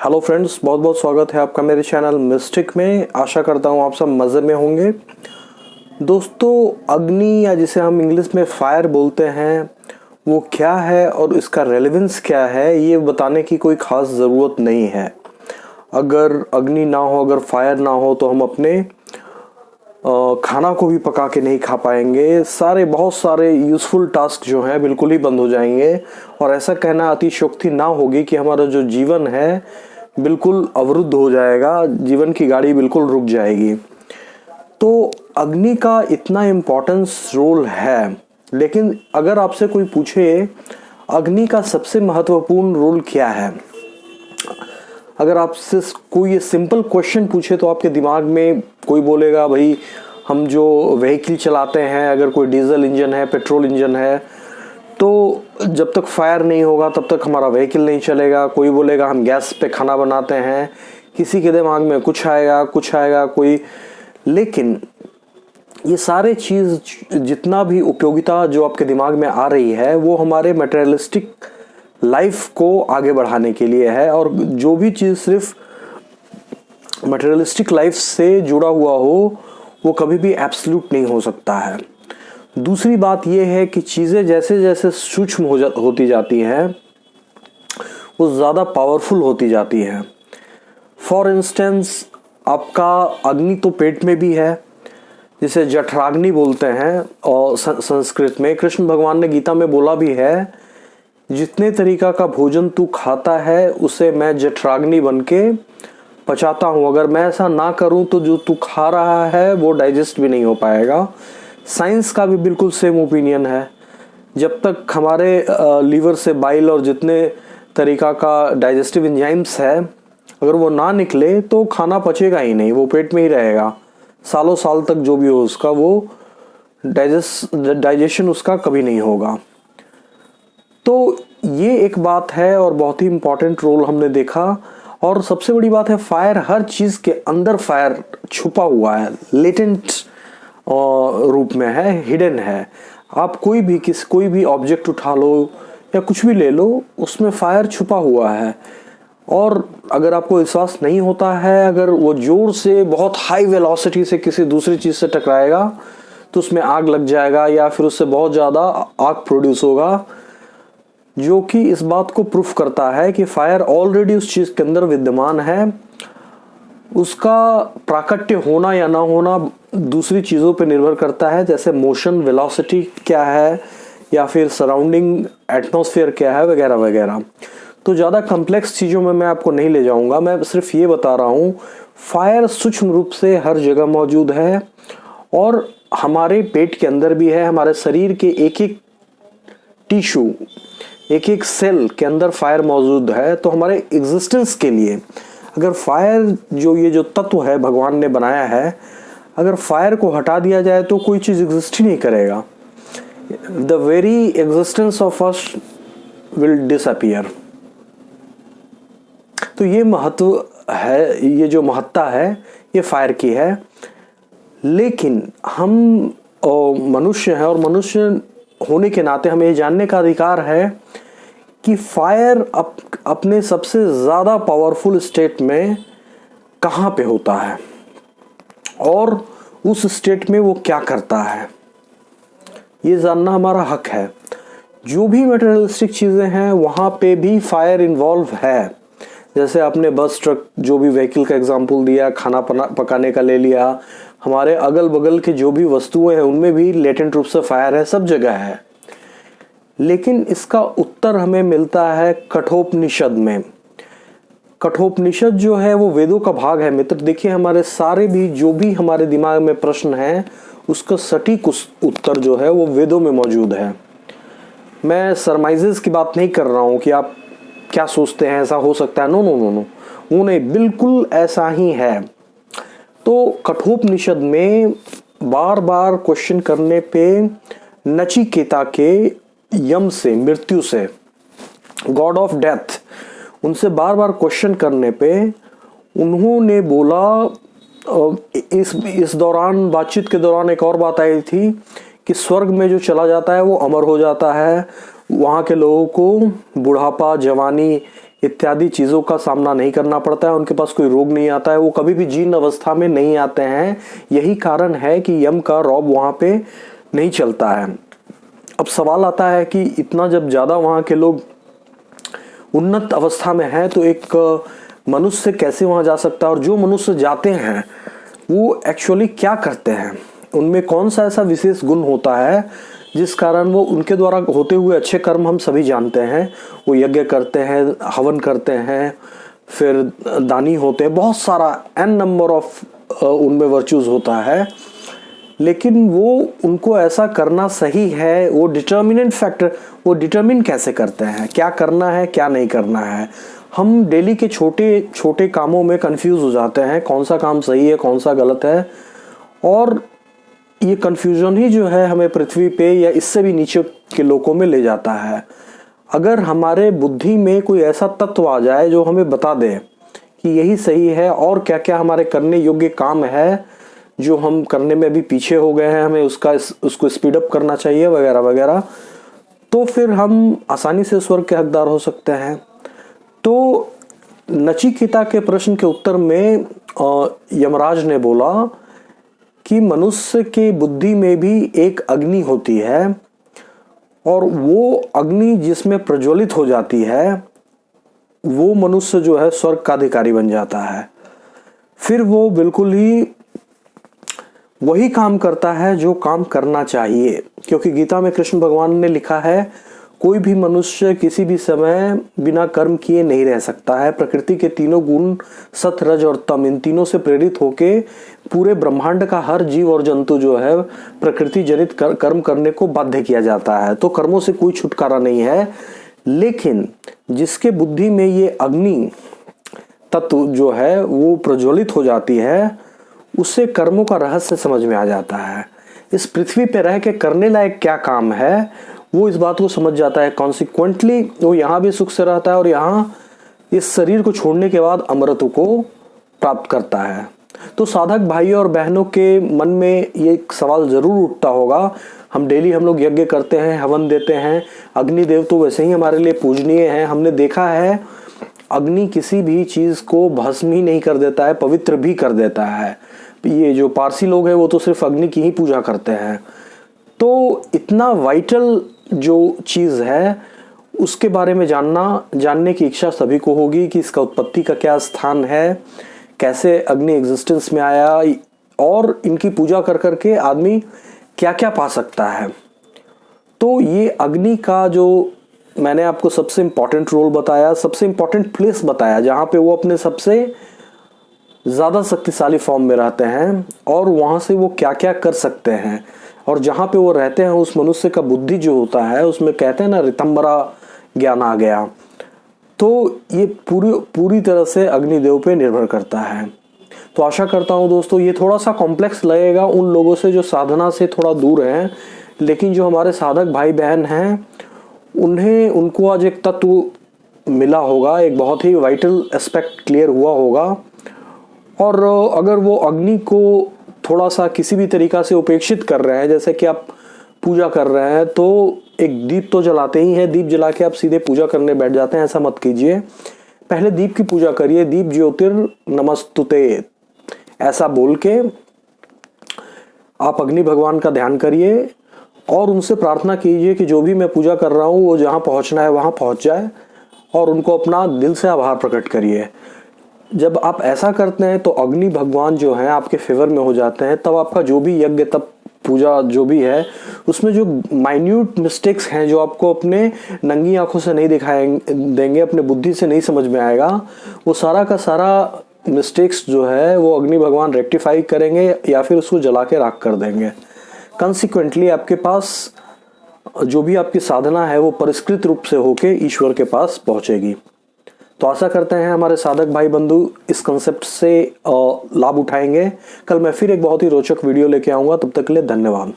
Hello friends, बहुत बहुत स्वागत है आपका मेरे चैनल मिस्टिक में। आशा करता हूँ आप सब मज़े में होंगे। दोस्तों, अग्नि या जिसे हम इंग्लिश में फायर बोलते हैं वो क्या है और इसका रेलेवेंस क्या है, ये बताने की कोई ख़ास ज़रूरत नहीं है। अगर अग्नि ना हो, अगर फायर ना हो तो हम अपने खाना को भी पका के नहीं खा पाएंगे। बहुत सारे यूज़फुल टास्क जो हैं बिल्कुल ही बंद हो जाएंगे। और ऐसा कहना अतिशयोक्ति ना होगी कि हमारा जो जीवन है बिल्कुल अवरुद्ध हो जाएगा, जीवन की गाड़ी बिल्कुल रुक जाएगी। तो अग्नि का इतना इम्पोर्टेंस रोल है, लेकिन अगर आपसे कोई पूछे अग्नि का सबसे महत्वपूर्ण रोल क्या है, अगर आपसे कोई ये सिंपल क्वेश्चन पूछे तो आपके दिमाग में कोई बोलेगा भाई हम जो व्हीकल चलाते हैं, अगर कोई डीजल इंजन है, पेट्रोल इंजन है, तो जब तक फायर नहीं होगा तब तक हमारा व्हीकल नहीं चलेगा। कोई बोलेगा हम गैस पे खाना बनाते हैं, किसी के दिमाग में कुछ आएगा कोई। लेकिन ये सारे चीज़ जितना भी उपयोगिता जो आपके दिमाग में आ रही है वो हमारे मटेरियलिस्टिक लाइफ को आगे बढ़ाने के लिए है। और जो भी चीज़ सिर्फ मटेरियलिस्टिक लाइफ से जुड़ा हुआ हो वो कभी भी एब्सोल्यूट नहीं हो सकता है। दूसरी बात यह है कि चीज़ें जैसे जैसे सूक्ष्म होती जाती हैं वो ज़्यादा पावरफुल होती जाती हैं। फॉर इंस्टेंस, आपका अग्नि तो पेट में भी है, जिसे जठराग्नि बोलते हैं, और संस्कृत में कृष्ण भगवान ने गीता में बोला भी है, जितने तरीका का भोजन तू खाता है उसे मैं जठराग्नि बन के पचाता हूँ। अगर मैं ऐसा ना करूँ तो जो तू खा रहा है वो डाइजेस्ट भी नहीं हो पाएगा। साइंस का भी बिल्कुल सेम ओपिनियन है। जब तक हमारे लीवर से बाइल और जितने तरीका का डाइजेस्टिव एंजाइम्स है, अगर वो ना निकले तो खाना पचेगा ही नहीं, वो पेट में ही रहेगा सालों साल तक। जो भी हो उसका वो डाइजेशन उसका कभी नहीं होगा। तो ये एक बात है और बहुत ही इम्पोर्टेंट रोल हमने देखा। और सबसे बड़ी बात है, फायर, हर चीज़ के अंदर फायर छुपा हुआ है, लेटेंट रूप में है, हिडन है। आप कोई भी ऑब्जेक्ट उठा लो या कुछ भी ले लो, उसमें फायर छुपा हुआ है। और अगर आपको विश्वास नहीं होता है, अगर वो जोर से बहुत हाई वेलोसिटी से किसी दूसरी चीज़ से टकराएगा तो उसमें आग लग जाएगा या फिर उससे बहुत ज़्यादा आग प्रोड्यूस होगा, जो कि इस बात को प्रूफ करता है कि फायर ऑलरेडी उस चीज़ के अंदर विद्यमान है। उसका प्राकट्य होना या ना होना दूसरी चीज़ों पर निर्भर करता है, जैसे मोशन वेलोसिटी क्या है या फिर सराउंडिंग एटमॉस्फेयर क्या है, वगैरह वगैरह। तो ज़्यादा कॉम्प्लेक्स चीज़ों में मैं आपको नहीं ले जाऊंगा, मैं सिर्फ ये बता रहा हूँ फायर सूक्ष्म रूप से हर जगह मौजूद है और हमारे पेट के अंदर भी है। हमारे शरीर के एक एक टिश्यू, एक एक सेल के अंदर फायर मौजूद है। तो हमारे एग्जिस्टेंस के लिए अगर फायर ये जो तत्व है भगवान ने बनाया है, अगर फायर को हटा दिया जाए तो कोई चीज़ एग्जिस्ट ही नहीं करेगा। The very existence of us will disappear. तो ये महत्व है, ये जो महत्ता है ये फायर की है। लेकिन हम मनुष्य हैं और मनुष्य होने के नाते हमें ये जानने का अधिकार है कि फायर अपने सबसे ज़्यादा पावरफुल स्टेट में कहाँ पे होता है और उस स्टेट में वो क्या करता है, ये जानना हमारा हक है। जो भी मटेरियलिस्टिक चीज़ें हैं वहाँ पे भी फायर इन्वॉल्व है। जैसे आपने बस, ट्रक, जो भी व्हीकल का एग्जांपल दिया, खाना पकाने का ले लिया, हमारे अगल बगल के जो भी वस्तुएं हैं उनमें भी लेटेंट रूप से फायर है, सब जगह है। लेकिन इसका उत्तर हमें मिलता है कठोपनिषद में। कठोपनिषद जो है वो वेदों का भाग है मित्र। देखिए, हमारे सारे भी जो भी हमारे दिमाग में प्रश्न है उसका सटीक उत्तर जो है वो वेदों में मौजूद है। मैं सरमाइजेस की बात नहीं कर रहा हूँ कि आप क्या सोचते हैं ऐसा हो सकता है, नो नो नो नो, वो नहीं, बिल्कुल ऐसा ही है। तो कठोपनिषद में बार बार क्वेश्चन करने पे नचिकेता के यम से, मृत्यु से, गॉड ऑफ डेथ, उनसे बार बार क्वेश्चन करने पे उन्होंने बोला, इस दौरान बातचीत के दौरान एक और बात आई थी कि स्वर्ग में जो चला जाता है वो अमर हो जाता है, वहाँ के लोगों को बुढ़ापा, जवानी इत्यादि चीज़ों का सामना नहीं करना पड़ता है, उनके पास कोई रोग नहीं आता है, वो कभी भी जीर्ण अवस्था में नहीं आते हैं। यही कारण है कि यम का रौब वहाँ पे नहीं चलता है। अब सवाल आता है कि इतना जब ज़्यादा वहाँ के लोग उन्नत अवस्था में हैं तो एक मनुष्य कैसे वहाँ जा सकता है, और जो मनुष्य जाते हैं वो एक्चुअली क्या करते हैं, उनमें कौन सा ऐसा विशेष गुण होता है जिस कारण वो उनके द्वारा होते हुए अच्छे कर्म हम सभी जानते हैं। वो यज्ञ करते हैं, हवन करते हैं, फिर दानी होते हैं, बहुत सारा एन नंबर ऑफ उनमें वर्चूज होता है। लेकिन वो उनको ऐसा करना सही है, वो डिटर्मिनेंट फैक्टर वो डिटर्मिन कैसे करते हैं, क्या करना है क्या नहीं करना है। हम डेली के छोटे छोटे कामों में कंफ्यूज हो जाते हैं, कौन सा काम सही है कौन सा गलत है, और ये कंफ्यूजन ही जो है हमें पृथ्वी पे या इससे भी नीचे के लोकों में ले जाता है। अगर हमारे बुद्धि में कोई ऐसा तत्व आ जाए जो हमें बता दे कि यही सही है और क्या क्या हमारे करने योग्य काम है जो हम करने में भी पीछे हो गए हैं, हमें उसको स्पीड अप करना चाहिए वगैरह वगैरह, तो फिर हम आसानी से स्वर्ग के हकदार हो सकते हैं। तो नचिकेता के प्रश्न के उत्तर में यमराज ने बोला कि मनुष्य के बुद्धि में भी एक अग्नि होती है, और वो अग्नि जिसमें प्रज्वलित हो जाती है वो मनुष्य जो है स्वर्ग का अधिकारी बन जाता है। फिर वो बिल्कुल ही वही काम करता है जो काम करना चाहिए, क्योंकि गीता में कृष्ण भगवान ने लिखा है कोई भी मनुष्य किसी भी समय बिना कर्म किए नहीं रह सकता है। प्रकृति के तीनों गुण सत रज और तम, इन तीनों से प्रेरित होके पूरे ब्रह्मांड का हर जीव और जंतु जो है प्रकृति जनित कर्म करने को बाध्य किया जाता है। तो कर्मों से कोई छुटकारा नहीं है। लेकिन जिसके बुद्धि में ये अग्नि तत्व जो है वो प्रज्वलित हो जाती है, उससे कर्मों का रहस्य समझ में आ जाता है। इस पृथ्वी पे रह के करने लायक क्या काम है वो इस बात को समझ जाता है। कॉन्सिक्वेंटली वो यहाँ भी सुख से रहता है और यहाँ इस शरीर को छोड़ने के बाद अमृत को प्राप्त करता है। तो साधक भाइयों और बहनों के मन में ये सवाल जरूर उठता होगा, हम लोग यज्ञ करते हैं, हवन देते हैं, अग्निदेव तो वैसे ही हमारे लिए पूजनीय हैं। हमने देखा है अग्नि किसी भी चीज को भस्म ही नहीं कर देता है, पवित्र भी कर देता है। ये जो पारसी लोग हैं वो तो सिर्फ अग्नि की ही पूजा करते हैं। तो इतना वाइटल जो चीज है उसके बारे में जानने की इच्छा सभी को होगी कि इसका उत्पत्ति का क्या स्थान है, कैसे अग्नि एग्जिस्टेंस में आया, और इनकी पूजा कर करके आदमी क्या क्या पा सकता है। तो ये अग्नि का जो मैंने आपको सबसे इम्पोर्टेंट रोल बताया, सबसे इम्पोर्टेंट प्लेस बताया जहाँ पे वो अपने सबसे ज़्यादा शक्तिशाली फॉर्म में रहते हैं और वहाँ से वो क्या क्या कर सकते हैं, और जहाँ पे वो रहते हैं उस मनुष्य का बुद्धि जो होता है उसमें कहते हैं ना ऋतंबरा ज्ञान आ गया। तो ये पूरी तरह से अग्निदेव पे निर्भर करता है। तो आशा करता हूँ दोस्तों ये थोड़ा सा कॉम्प्लेक्स लगेगा उन लोगों से जो साधना से थोड़ा दूर हैं, लेकिन जो हमारे साधक भाई बहन हैं उनको आज एक तत्व मिला होगा, एक बहुत ही वाइटल एस्पेक्ट क्लियर हुआ होगा। और अगर वो अग्नि को थोड़ा सा किसी भी तरीका से उपेक्षित कर रहे हैं, जैसे कि आप पूजा कर रहे हैं तो एक दीप तो जलाते ही हैं, दीप जला के आप सीधे पूजा करने बैठ जाते हैं, ऐसा मत कीजिए। पहले दीप की पूजा करिए, दीप ज्योतिर नमस्तुते ऐसा बोल के आप अग्नि भगवान का ध्यान करिए और उनसे प्रार्थना कीजिए कि जो भी मैं पूजा कर रहा हूँ वो जहाँ पहुँचना है वहाँ पहुँच जाए, और उनको अपना दिल से आभार प्रकट करिए। जब आप ऐसा करते हैं तो अग्नि भगवान जो है आपके फेवर में हो जाते हैं। तब आपका जो भी यज्ञ तब पूजा जो भी है उसमें जो माइन्यूट मिस्टेक्स हैं जो आपको अपने नंगी आंखों से नहीं दिखाए देंगे, अपने बुद्धि से नहीं समझ में आएगा, वो सारा का सारा मिस्टेक्स जो है वो अग्नि भगवान रेक्टिफाई करेंगे या फिर उसको जला के राख कर देंगे। कंसिक्वेंटली आपके पास जो भी आपकी साधना है वो परिष्कृत रूप से होके ईश्वर के पास पहुंचेगी। तो आशा करते हैं हमारे साधक भाई बंधु इस कंसेप्ट से लाभ उठाएंगे। कल मैं फिर एक बहुत ही रोचक वीडियो लेके आऊँगा, तब तक के लिए धन्यवाद।